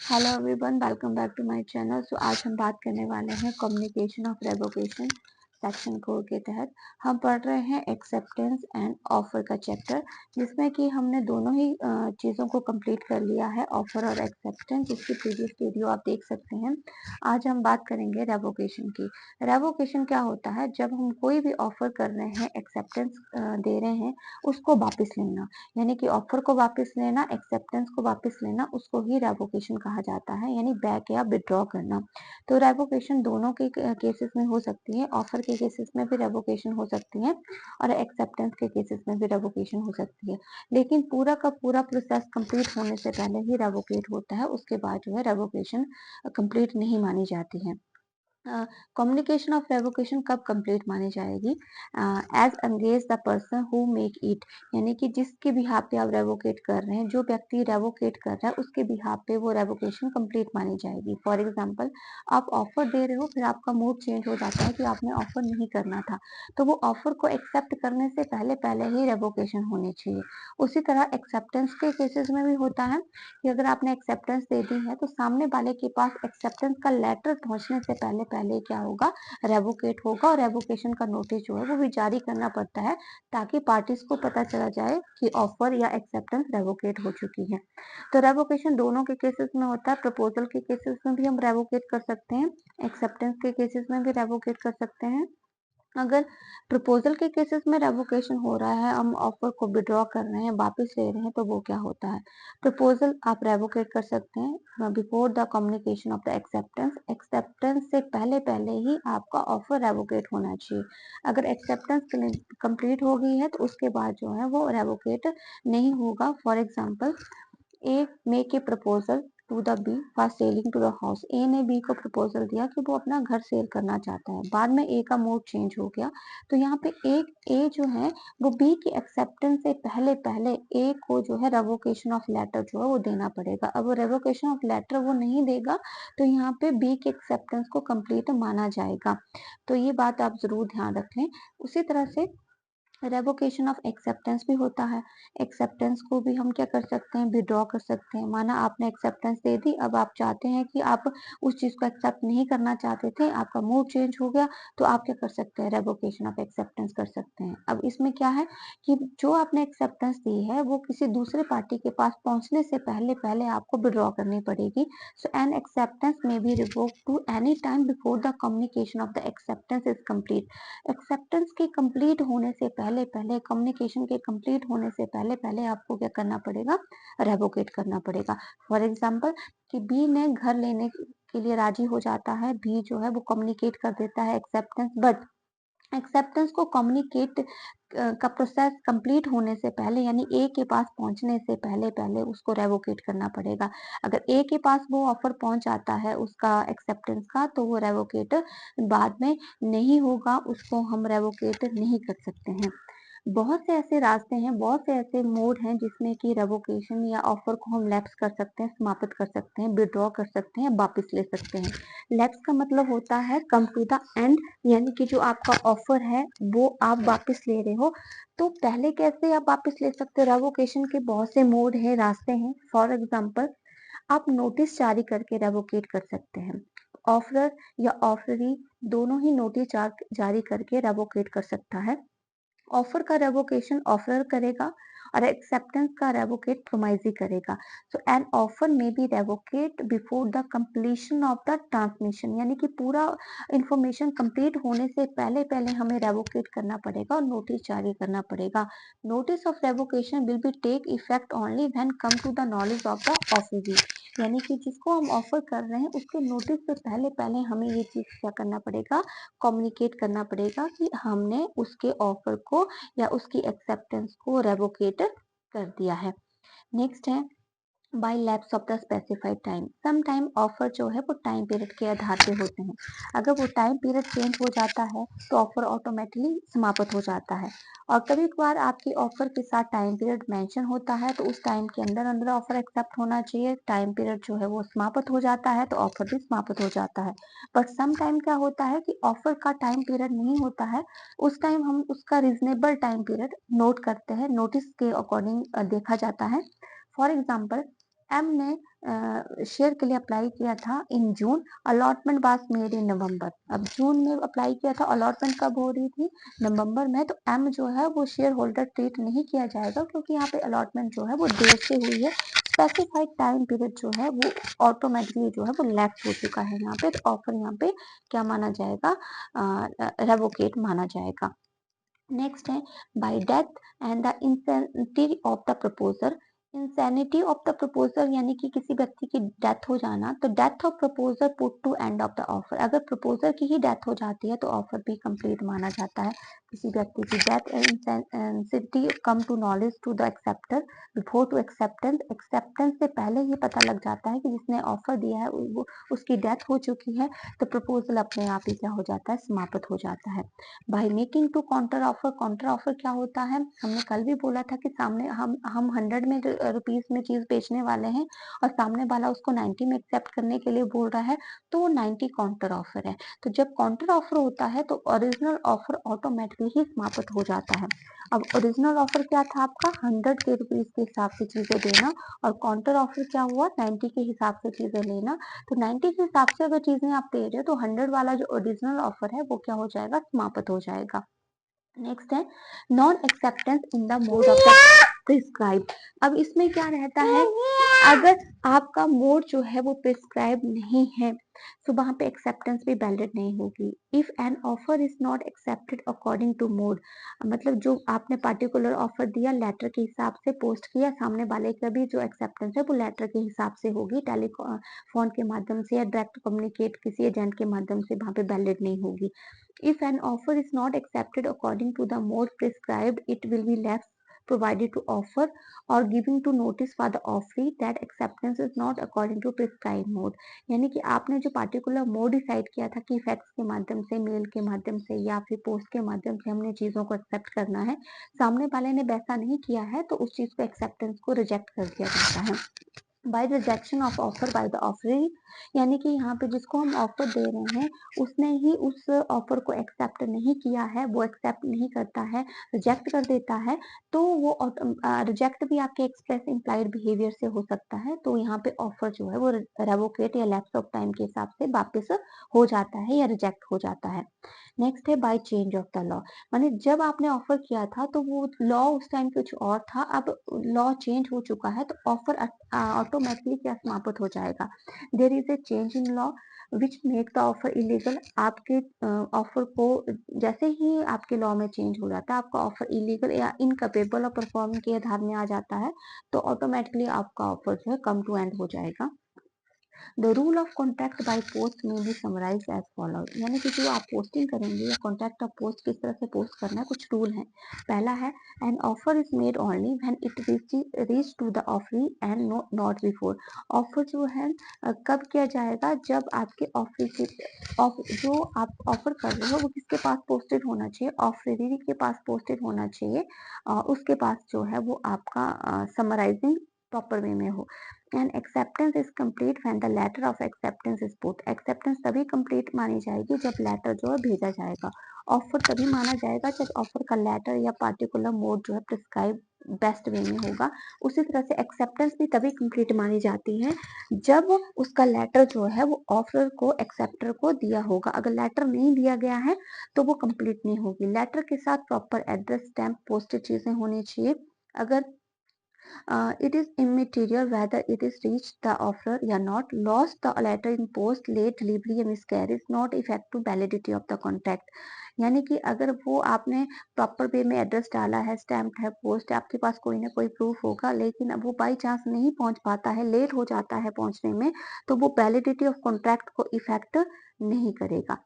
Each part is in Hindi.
Hello everyone, welcome back to my channel. आज हम बात करने वाले हैं कम्युनिकेशन ऑफ रेवोकेशन सेक्शन 4 के तहत। हम पढ़ रहे हैं एक्सेप्टेंस एंड ऑफर का चैप्टर, जिसमें कि हमने दोनों ही चीज़ों को कंप्लीट कर लिया है, ऑफर और एक्सेप्टेंस, जिसकी प्रीवियस वीडियो आप देख सकते हैं। आज हम बात करेंगे रेवोकेशन की। रेवोकेशन क्या होता है? जब हम कोई भी ऑफर कर रहे हैं, एक्सेप्टेंस दे रहे हैं, उसको वापस लेना, यानी कि ऑफर को वापस लेना, एक्सेप्टेंस को वापस लेना, उसको ही रेवोकेशन कहा जाता है, यानी बैक या विड्रॉ करना। तो रेवोकेशन दोनों के केसेस में हो सकती है। ऑफर के केसेस में भी रेवोकेशन हो सकती है और एक्सेप्टेंस के केसेस में भी रेवोकेशन हो सकती है। लेकिन पूरा का पूरा प्रोसेस कंप्लीट होने से पहले ही रेवोकेट होता है, उसके बाद जो है रेवोकेशन कंप्लीट नहीं मानी जाती है। कम्युनिकेशन ऑफ रेवोकेशन कब कंप्लीट मानी जाएगी? एज अंगेज the person who make it, यानी कि जिसके बिहाफ पे आप रेवोकेट कर रहे हैं, जो व्यक्ति रेवोकेट कर रहा है, उसके बिहाफ पे वो रेवोकेशन कंप्लीट मानी जाएगी। फॉर एग्जांपल, आप ऑफर दे रहे हो, फिर आपका मूड चेंज हो जाता है कि आपने ऑफर नहीं करना था, तो वो ऑफर को एक्सेप्ट करने से पहले पहले ही रेवोकेशन होनी चाहिए। उसी तरह एक्सेप्टेंस के केसेस में भी होता है कि अगर आपने एक्सेप्टेंस दे दी है, तो सामने वाले के पास एक्सेप्टेंस का लेटर पहुंचने से पहले पहले क्या होगा? रेवोकेट होगा, और रेवोकेशन का नोटिस जो है वो भी जारी करना पड़ता है, ताकि पार्टीज को पता चला जाए कि ऑफर या एक्सेप्टेंस रेवोकेट हो चुकी है। तो रेवोकेशन दोनों के केसेस में होता है। प्रपोजल के केसेस में भी हम रेवोकेट कर सकते हैं, एक्सेप्टेंस के केसेस में भी रेवोकेट कर सकते हैं। अगर प्रपोजल के केसेस में रेवोकेशन हो रहा है, हम ऑफर को विड्रॉ कर रहे हैं, वापस ले रहे हैं, तो वो क्या होता है? प्रपोजल आप रेवोकेट कर सकते हैं before the communication of the acceptance. Acceptance से पहले पहले ही आपका ऑफर रेवोकेट होना चाहिए। अगर एक्सेप्टेंस कंप्लीट हो गई है, तो उसके बाद जो है वो रेवोकेट नहीं होगा। For example, A make a proposal to the B for selling to the house. A ने बी को प्रपोजल दिया कि वो अपना घर सेल करना चाहता है। बाद में ए का मूड चेंज हो गया, तो यहाँ पे एक ए जो है वो बी की एक्सेप्टेंस से पहले पहले ए को जो है रेवोकेशन ऑफ लेटर जो है वो देना पड़ेगा। अब वो रेवोकेशन ऑफ लेटर वो नहीं देगा, तो यहाँ पे बी के एक्सेप्टेंस को कंप्लीट माना जाएगा। तो ये बात आप जरूर ध्यान रखें। उसी तरह से रेवोकेशन ऑफ एक्सेप्टेंस भी होता है। एक्सेप्टेंस को भी हम क्या कर सकते हैं? विड्रॉ कर सकते हैं। माना आपने एक्सेप्टेंस दे दी, अब आप चाहते हैं कि आप उस चीज को एक्सेप्ट नहीं करना चाहते थे, आपका मूड चेंज हो गया, तो आप क्या कर सकते हैं? रेवोकेशन ऑफ एक्सेप्टेंस कर सकते हैं। अब इसमें क्या है कि जो आपने एक्सेप्टेंस दी है, वो किसी दूसरे पार्टी के पास पहुंचने से पहले पहले आपको विड्रॉ करनी पड़ेगी। So an acceptance may be revoked to any time before the communication of the acceptance is complete. Acceptance के कंप्लीट होने से पहले पहले, कम्युनिकेशन के कंप्लीट होने से पहले पहले आपको क्या करना पड़ेगा? रेवोकेट करना पड़ेगा। फॉर एग्जाम्पल, कि बी ने घर लेने के लिए राजी हो जाता है, बी जो है वो कम्युनिकेट कर देता है एक्सेप्टेंस, बट एक्सेप्टेंस को कम्युनिकेट का प्रोसेस कंप्लीट होने से पहले, यानी ए के पास पहुंचने से पहले पहले उसको रेवोकेट करना पड़ेगा। अगर ए के पास वो ऑफर पहुंच जाता है उसका एक्सेप्टेंस का, तो वो रेवोकेट बाद में नहीं होगा, उसको हम रेवोकेट नहीं कर सकते हैं। बहुत से ऐसे रास्ते हैं, बहुत से ऐसे मोड हैं जिसमें कि रेवोकेशन या ऑफर को हम लैप्स कर सकते हैं, समाप्त कर सकते हैं, विड्रॉ कर सकते हैं, वापस ले सकते हैं। लैप्स का मतलब होता है कम टू द एंड, यानी कि जो आपका ऑफर है वो आप वापस ले रहे हो। तो पहले कैसे आप वापस ले सकते हो? रेवोकेशन के बहुत से मोड हैं, रास्ते हैं। फॉर एग्जाम्पल, आप नोटिस जारी करके रेवोकेट कर सकते हैं। ऑफरर या ऑफररी दोनों ही नोटिस जारी करके रेवोकेट कर सकता है। ऑफर का रेवोकेशन ऑफरर करेगा, और एक्सेप्टेंस का रेवोकेट प्रोमाइजी करेगा। सो एन ऑफर में B revocate before the completion of the transmission, यानी कि पूरा इंफॉर्मेशन कंप्लीट होने से पहले पहले हमें रेवोकेट करना पड़ेगा और नोटिस जारी करना पड़ेगा। Notice of revocation will be take effect only when come to the knowledge of the offeree, यानी कि जिसको हम ऑफर कर रहे हैं उसके नोटिस से पहले पहले हमें ये चीज क्या करना पड़ेगा? कम्युनिकेट करना पड़ेगा कि हमने उसके ऑफर को या उसकी एक्सेप्टेंस को रेवोकेट कर दिया है। नेक्स्ट है by lapse of the specified time. Some time offer जो है वो टाइम पीरियड के आधार पे होते हैं। अगर वो टाइम पीरियड चेंज हो जाता है, तो ऑफर ऑटोमेटिकली समाप्त हो जाता है। और कभी कभार आपकी ऑफर के साथ टाइम पीरियड मेंशन होता है, तो उस टाइम के अंदर अंदर ऑफर एक्सेप्ट होना चाहिए। टाइम पीरियड जो है वो समाप्त हो जाता है, तो ऑफर भी समाप्त हो जाता है। बट सम टाइम क्या होता है कि ऑफर का टाइम पीरियड नहीं होता है, उस टाइम हम उसका रीजनेबल टाइम पीरियड नोट करते हैं, नोटिस के अकॉर्डिंग देखा जाता है। फॉर एग्जाम्पल, एम ने शेयर के लिए अप्लाई किया था इन जून, अलॉटमेंट वाज मेड इन नवंबर। अब जून में अप्लाई किया था, अलॉटमेंट कब हो रही थी? नवंबर में। तो एम जो है वो शेयर होल्डर ट्रीट नहीं किया जाएगा, क्योंकि यहाँ पे अलॉटमेंट जो है वो देर से हुई है। स्पेसिफाइड टाइम पीरियड जो है वो ऑटोमेटिकली जो है वो लैप्स हो चुका है यहाँ पे। तो ऑफर यहाँ पे क्या माना जाएगा? रेवोकेट माना जाएगा। नेक्स्ट है by death and the insanity of the proposer. Insanity of the proposer यानी कि किसी व्यक्ति की डेथ हो जाना। तो death of proposer put to end of the offer. अगर प्रपोजर की ही डेथ हो जाती है तो ऑफर भी कंप्लीट माना जाता है। किसी व्यक्ति की death insanity come to knowledge to the acceptor before to acceptance. Acceptance से पहले ही पता लग जाता है कि जिसने ऑफर दिया है वो उसकी डेथ हो चुकी है, तो प्रपोजल अपने आप ही क्या हो जाता है? समाप्त हो जाता है। By making to counter offer. Counter offer क्या होता है? हमने कल भी बोला था कि सामने हम 100 में रुपीज में चीज बेचने वाले हैं और सामने वाला उसको 90 में एक्सेप्ट करने के लिए बोल रहा है, तो वो 90 काउंटर ऑफर है। तो जब काउंटर ऑफर होता है तो ओरिजिनल ऑफर ऑटोमेटिकली ही समाप्त हो जाता है। अब ओरिजिनल ऑफर क्या था आपका? 100 के रुपीज के हिसाब से चीजें देना, और काउंटर ऑफर क्या हुआ? 90 के हिसाब से चीजें लेना। तो 90 के हिसाब से अगर चीजें आप दे रहे हो तो 100 वाला जो ओरिजिनल ऑफर है वो क्या हो जाएगा? समाप्त हो जाएगा। नेक्स्ट है non acceptance in the mode of the prescribe. अब इसमें क्या रहता है? अगर आपका मोड जो है वो प्रिस्क्राइब नहीं है तो वहां पे एक्सेप्टेंस भी वैलिड नहीं होगी। If an offer is not accepted according to mode, मतलब जो आपने पार्टिकुलर ऑफर दिया लेटर के हिसाब से पोस्ट किया, सामने वाले का भी जो एक्सेप्टेंस है वो लेटर के हिसाब से होगी, टेलीफोन के माध्यम से या डायरेक्ट कम्युनिकेट किसी एजेंट के माध्यम से वहां पे वैलिड नहीं होगी। If an offer is not accepted according to the mode prescribed, it will be left provided to offer or giving to notice for the offeree that acceptance is not according to prescribed mode। यानी कि आपने जो पार्टिकुलर मोड डिसाइड किया था कि फैक्स के माध्यम से, मेल के माध्यम से या फिर पोस्ट के माध्यम से हमने चीजों को एक्सेप्ट करना है, सामने वाले ने वैसा नहीं किया है तो उस चीज को एक्सेप्टेंस को रिजेक्ट कर दिया जाता है। By rejection of offer by the offeree, यानी कि यहाँ पे जिसको हम ऑफर दे रहे हैं उसने ही उस ऑफर को एक्सेप्ट नहीं किया है, वो एक्सेप्ट नहीं करता है, रिजेक्ट कर देता है, तो वो रिजेक्ट भी आपके एक्सप्रेस इम्प्लाइड बिहेवियर से हो सकता है। तो यहाँ पे ऑफर जो है वो रेवोकेट या लैप्स ऑफ टाइम के हिसाब से वापस हो जाता है या रिजेक्ट हो जाता है। नेक्स्ट है by change of the law. माने जब आपने ऑफर किया था तो वो लॉ उस टाइम कुछ और था, अब लॉ चेंज हो चुका है तो ऑफर ऑटोमेटिकली क्या समाप्त हो जाएगा? There is a change in law which make the offer illegal. आपके ऑफर को जैसे ही आपके लॉ में चेंज हो जाता है, आपका ऑफर इलीगल या इनकपेबल ऑफ परफॉर्म के आधार में आ जाता है, तो ऑटोमेटिकली आपका ऑफर जो है कम टू एंड हो जाएगा। The rule of contract by post में भी समराइज एज फॉलो। यानी कि जो आप पोस्टिंग करेंगे या कॉन्ट्रैक्ट ऑफ पोस्ट किस तरह से पोस्ट करना है, कुछ रूल है। पहला है an offer is made only when it reach to the offeree and not before. Offer जो है कब किया जाएगा? जब आपके ऑफरी के जो आप ऑफर कर रहे हो वो किसके पास पोस्टेड होना चाहिए? ऑफरी के पास पोस्टेड होना चाहिए, उसके पास जो है वो आपका समराइजिंग प्रॉपर वे में हो। And acceptance is complete when the letter of acceptance is put. Acceptance तभी कंप्लीट मानी जाएगी जब लेटर जो है भेजा जाएगा। ऑफर तभी माना जाएगा जब ऑफर का लेटर या पार्टिकुलर मोड जो है प्रिस्क्राइब बेस्ट वे में होगा। उसी तरह से एक्सेप्टेंस भी तभी कंप्लीट मानी जाती है जब उसका लेटर जो है वो ऑफर को एक्सेप्टर को दिया होगा। अगर लेटर नहीं दिया गया है तो वो कंप्लीट नहीं होगी। लेटर के साथ प्रॉपर एड्रेस, स्टैम्प, पोस्टेड चीजें होनी चाहिए। अगर it is immaterial whether it is reached the offer or not. Lost the letter in post, late delivery या miscarriage not effect to validity of the contract। यानी कि अगर वो आपने प्रॉपर वे में एड्रेस डाला है, स्टैम्प है, पोस्ट है, आपके पास कोई ना कोई प्रूफ होगा, लेकिन अब वो बाई चांस नहीं पहुंच पाता है, लेट हो जाता है पहुंचने में, तो वो वैलिडिटी ऑफ कॉन्ट्रैक्ट को इफेक्ट नहीं करेगा।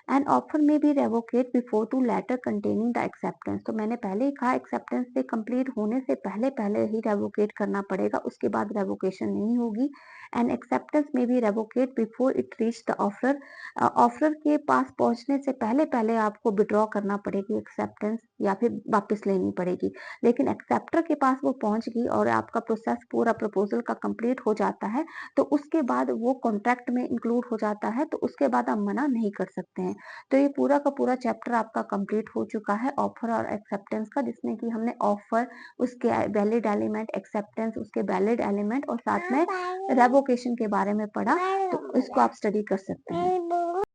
एंड ऑफर में भी revocate before to letter containing the acceptance. तो मैंने पहले ही कहा एक्सेप्टेंस से कंप्लीट होने से पहले पहले ही रेवोकेट करना पड़ेगा, उसके बाद रेवोकेशन नहीं होगी। एंड एक्सेप्टेंस में भी revocate before it reach the offer. Offer के पास पहुंचने से पहले पहले आपको विड्रॉ करना पड़ेगी एक्सेप्टेंस या फिर वापस लेनी पड़ेगी। लेकिन एक्सेप्टर के पास वो पहुंच गई और आपका प्रोसेस पूरा प्रपोजल का कंप्लीट हो जाता है, तो उसके बाद वो कॉन्ट्रैक्ट में इंक्लूड हो जाता है, तो उसके बाद आप मना नहीं कर सकते हैं। तो ये पूरा का पूरा चैप्टर आपका कंप्लीट हो चुका है ऑफर और एक्सेप्टेंस का, जिसमें कि हमने ऑफर, उसके वैलिड एलिमेंट, एक्सेप्टेंस, उसके वैलिड एलिमेंट और साथ में रेवोकेशन के बारे में पढ़ा। तो इसको आप स्टडी कर सकते हैं।